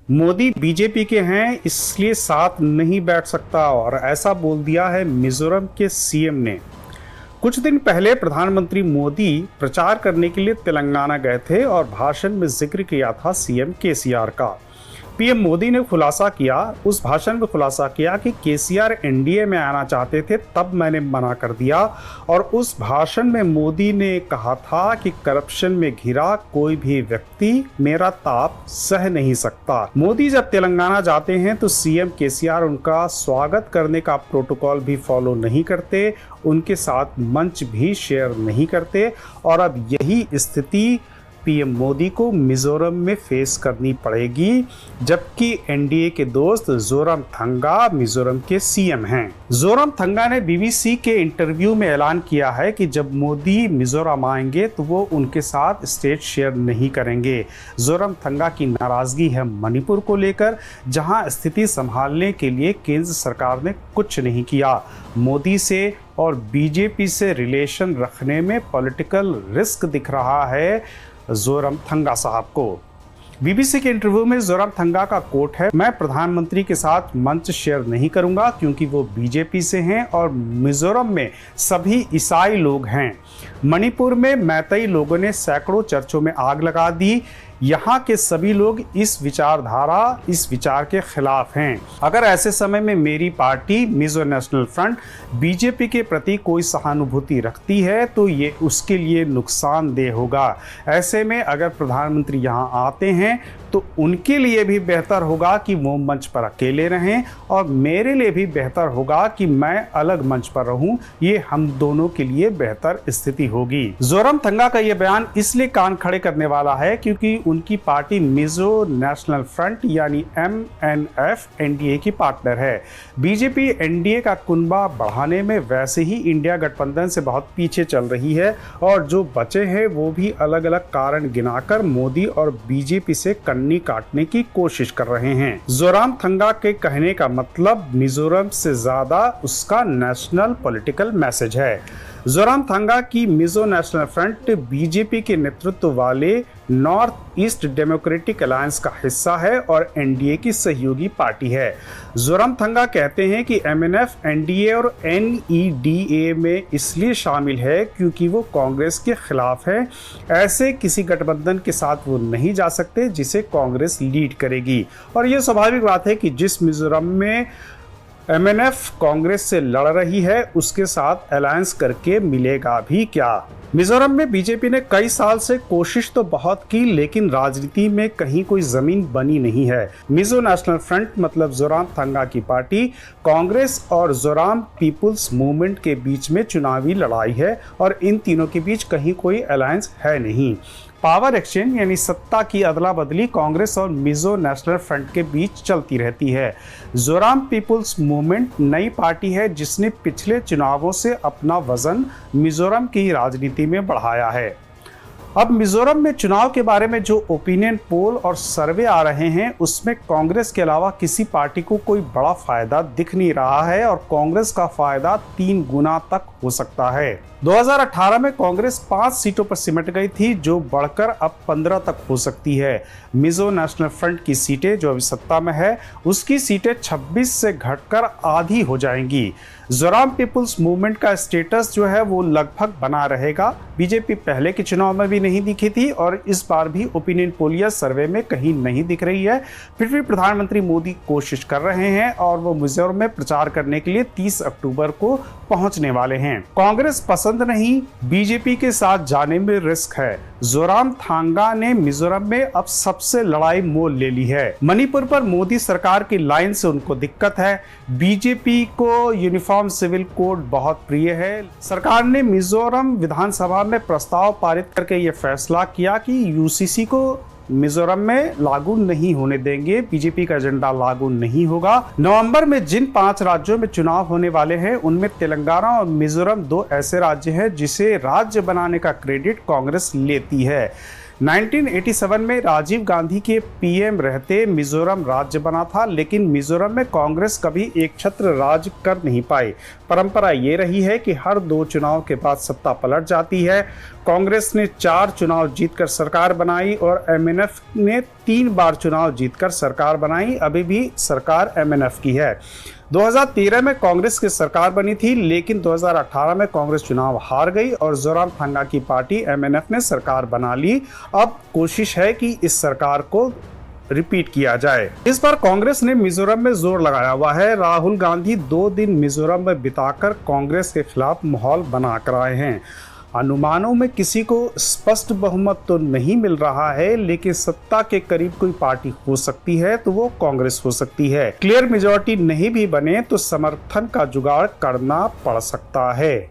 Modi BJP के हैं इसलिए साथ नहीं बैठ सकता, और ऐसा बोल दिया है मिजोरम के सीएम ने। कुछ दिन पहले प्रधानमंत्री मोदी प्रचार करने के लिए तेलंगाना गए थे और भाषण में जिक्र किया था सीएम केसीआर का। पीएम मोदी ने उस भाषण में खुलासा किया कि केसीआर एनडीए में आना चाहते थे, तब मैंने मना कर दिया। और उस भाषण में मोदी ने कहा था कि करप्शन में घिरा कोई भी व्यक्ति मेरा ताप सह नहीं सकता। मोदी जब तेलंगाना जाते हैं तो सीएम केसीआर उनका स्वागत करने का प्रोटोकॉल भी फॉलो नहीं करते, उनके साथ मंच भी शेयर नहीं करते। और अब यही स्थिति पीएम मोदी को मिजोरम में फेस करनी पड़ेगी, जबकि एनडीए के दोस्त जोरामथंगा मिजोरम के सीएम हैं। जोरामथंगा ने बीबीसी के इंटरव्यू में ऐलान किया है कि जब मोदी मिजोरम आएंगे तो वो उनके साथ स्टेज शेयर नहीं करेंगे। जोरामथंगा की नाराजगी है मणिपुर को लेकर, जहां स्थिति संभालने के लिए केंद्र सरकार ने कुछ नहीं किया। मोदी से और बीजेपी से रिलेशन रखने में पॉलिटिकल रिस्क दिख रहा है जोरामथंगा साहब को। बीबीसी के इंटरव्यू में जोरामथंगा का कोट है, मैं प्रधानमंत्री के साथ मंच शेयर नहीं करूंगा क्योंकि वो बीजेपी से हैं और मिजोरम में सभी ईसाई लोग हैं। मणिपुर में मैतेई लोगों ने सैकड़ों चर्चों में आग लगा दी। यहाँ के सभी लोग इस विचार के खिलाफ हैं। अगर ऐसे समय में मेरी party Mizo national front BJP के प्रति कोई सहानुभूति रखती है तो ये उसके लिए नुकसानदेह होगा। ऐसे में अगर प्रधानमंत्री यहाँ आते हैं तो उनके लिए भी बेहतर होगा कि वो मंच पर अकेले रहें, और मेरे लिए भी बेहतर होगा कि मैं अलग मंच पर रहूं। ये हम दोनों के लिए बेहतर स्थिति होगी। जोरामथंगा का ये बयान इसलिए कान खड़े करने वाला है क्योंकि उनकी पार्टी मिजो नेशनल फ्रंट यानी MNF एनडीए की पार्टनर है। बीजेपी एनडीए का कुनबा बढ़ाने में वैसे ही इंडिया गठबंधन से बहुत पीछे चल रही है, और जो बचे हैं वो भी अलग अलग कारण गिनाकर मोदी और बीजेपी से कन्नी काटने की कोशिश कर रहे हैं। जोरामथंगा के कहने का मतलब मिजोरम से ज्यादा उसका नेशनल पॉलिटिकल मैसेज है। जोरामथंगा की मिजो नेशनल फ्रंट बीजेपी के नेतृत्व वाले नॉर्थ ईस्ट डेमोक्रेटिक अलायंस का हिस्सा है और एनडीए की सहयोगी पार्टी है। जोरामथंगा कहते हैं कि MNF एनडीए और NEDA में इसलिए शामिल है क्योंकि वो कांग्रेस के खिलाफ है। ऐसे किसी गठबंधन के साथ वो नहीं जा सकते जिसे कांग्रेस लीड करेगी, और ये स्वाभाविक बात है कि जिस मिजोरम में MNF कांग्रेस से लड़ रही है उसके साथ अलायंस करके मिलेगा भी क्या। मिजोरम में बीजेपी ने कई साल से कोशिश तो बहुत की, लेकिन राजनीति में कहीं कोई जमीन बनी नहीं है। मिजो नेशनल फ्रंट मतलब जोरामथंगा की पार्टी कांग्रेस और जोराम पीपुल्स मूवमेंट के बीच में चुनावी लड़ाई है, और इन तीनों के बीच कहीं कोई अलायंस है नहीं। पावर एक्सचेंज यानी सत्ता की अदला बदली कांग्रेस और मिजो नेशनल फ्रंट के बीच चलती रहती है। जोराम पीपुल्स मूवमेंट नई पार्टी है जिसने पिछले चुनावों से अपना वजन मिजोरम की राजनीति में बढ़ाया है। अब मिजोरम में चुनाव के बारे में जो ओपिनियन पोल और सर्वे आ रहे हैं उसमें कांग्रेस के अलावा किसी पार्टी को कोई बड़ा फायदा दिख नहीं रहा है, और कांग्रेस का फायदा 3 गुना तक हो सकता है। 2018 में कांग्रेस 5 सीटों पर सिमट गई थी, जो बढ़कर अब 15 तक हो सकती है। मिजो नेशनल फ्रंट की सीटें जो अभी सत्ता में है उसकी सीटें 26 से घटकर आधी हो जाएंगी। जोराम पीपुल्स मूवमेंट का स्टेटस जो है वो लगभग बना रहेगा। बीजेपी पहले के चुनाव में भी नहीं दिखी थी और इस बार भी ओपिनियन पोल या सर्वे में कहीं नहीं दिख रही है। फिर भी प्रधानमंत्री मोदी कोशिश कर रहे हैं और वो मिजोरम में प्रचार करने के लिए 30 अक्टूबर को पहुंचने वाले हैं। कांग्रेस पसंद नहीं, बीजेपी के साथ जाने में रिस्क है। जोरामथंगा ने मिजोरम में अब सबसे लड़ाई मोल ले ली है। मणिपुर पर मोदी सरकार की लाइन से उनको दिक्कत है। बीजेपी को यूनिफॉर्म सिविल कोड बहुत प्रिय है। सरकार ने मिजोरम विधानसभा में प्रस्ताव पारित करके ये फैसला किया कि यूसीसी को मिजोरम में लागू नहीं होने देंगे, बीजेपी का एजेंडा लागू नहीं होगा। नवंबर में जिन 5 राज्यों में चुनाव होने वाले हैं उनमें तेलंगाना और मिजोरम 2 ऐसे राज्य हैं जिसे राज्य बनाने का क्रेडिट कांग्रेस लेती है। 1987 में राजीव गांधी के पीएम रहते मिजोरम राज्य बना था, लेकिन मिजोरम में कांग्रेस कभी एक छत्र राज कर नहीं पाई। परंपरा ये रही है कि हर 2 चुनाव के बाद सत्ता पलट जाती है। कांग्रेस ने 4 चुनाव जीतकर सरकार बनाई और एमएनएफ ने 3 बार चुनाव जीतकर सरकार बनाई। अभी भी सरकार एमएनएफ की है। 2013 में कांग्रेस की सरकार बनी थी, लेकिन 2018 में कांग्रेस चुनाव हार गई और जोरामथंगा की पार्टी एमएनएफ ने सरकार बना ली। अब कोशिश है कि इस सरकार को रिपीट किया जाए। इस बार कांग्रेस ने मिजोरम में जोर लगाया हुआ है। राहुल गांधी 2 दिन मिजोरम में बिताकर कांग्रेस के खिलाफ माहौल बनाकर आए हैं। अनुमानों में किसी को स्पष्ट बहुमत तो नहीं मिल रहा है, लेकिन सत्ता के करीब कोई पार्टी हो सकती है तो वो कांग्रेस हो सकती है। क्लियर मेजॉरिटी नहीं भी बने तो समर्थन का जुगाड़ करना पड़ सकता है।